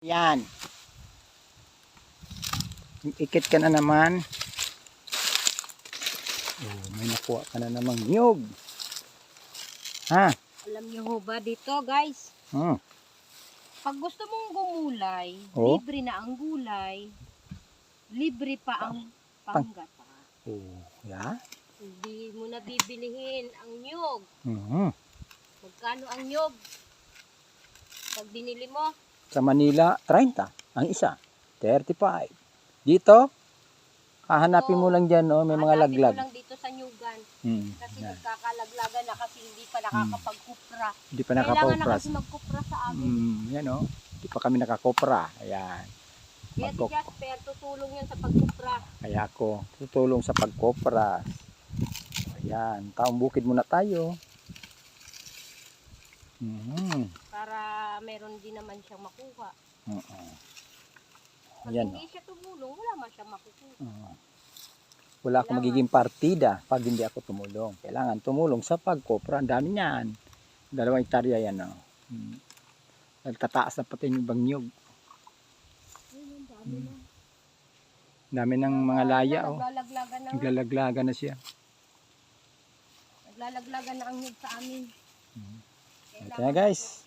Yan. Ikit ka na naman. Oh, may nakuha ka na namang niyog. Ha? Alam niyo ho ba dito, guys? Pag gusto mong gumulay, libre na ang gulay, libre pa ang panggata. Oh, yeah. Hindi mo na bibilihin ang nyog. Magkano ang nyog? Pag binili mo? Sa Manila, 30 ang isa. 35. Dito, hahanapin mo lang dyan, oh, may mga laglag. Hanapin mo lang dito sa nyugan. Kasi Yan. nagkakalaglagan na kasi hindi pa nakakapagkupra. Hindi pa Kailangan na nakakopra. kasi magkupra sa amin. Yan, oh. Hindi pa kami nakakopra. Ayan. Kaya si Jasper, tutulong yan sa pagkupra. Kaya ako, tutulong sa pagkopra. Ayan, taong bukid muna tayo. Para meron din naman siyang makuha. Pag Ayan, hindi siya tumulong, wala man siyang makukuha. Wala akong magiging partida pag hindi ako tumulong. Kailangan tumulong sa pagkopra. Ang dami niyan. 2 hektarya yan, oh. Nagtataas na pati yung bangyog. Dami ng mga laya, oh. Naglalaglagan na. Naglalaglagan na siya. Naglalaglagan na ang nyug sa amin. Ito na, guys.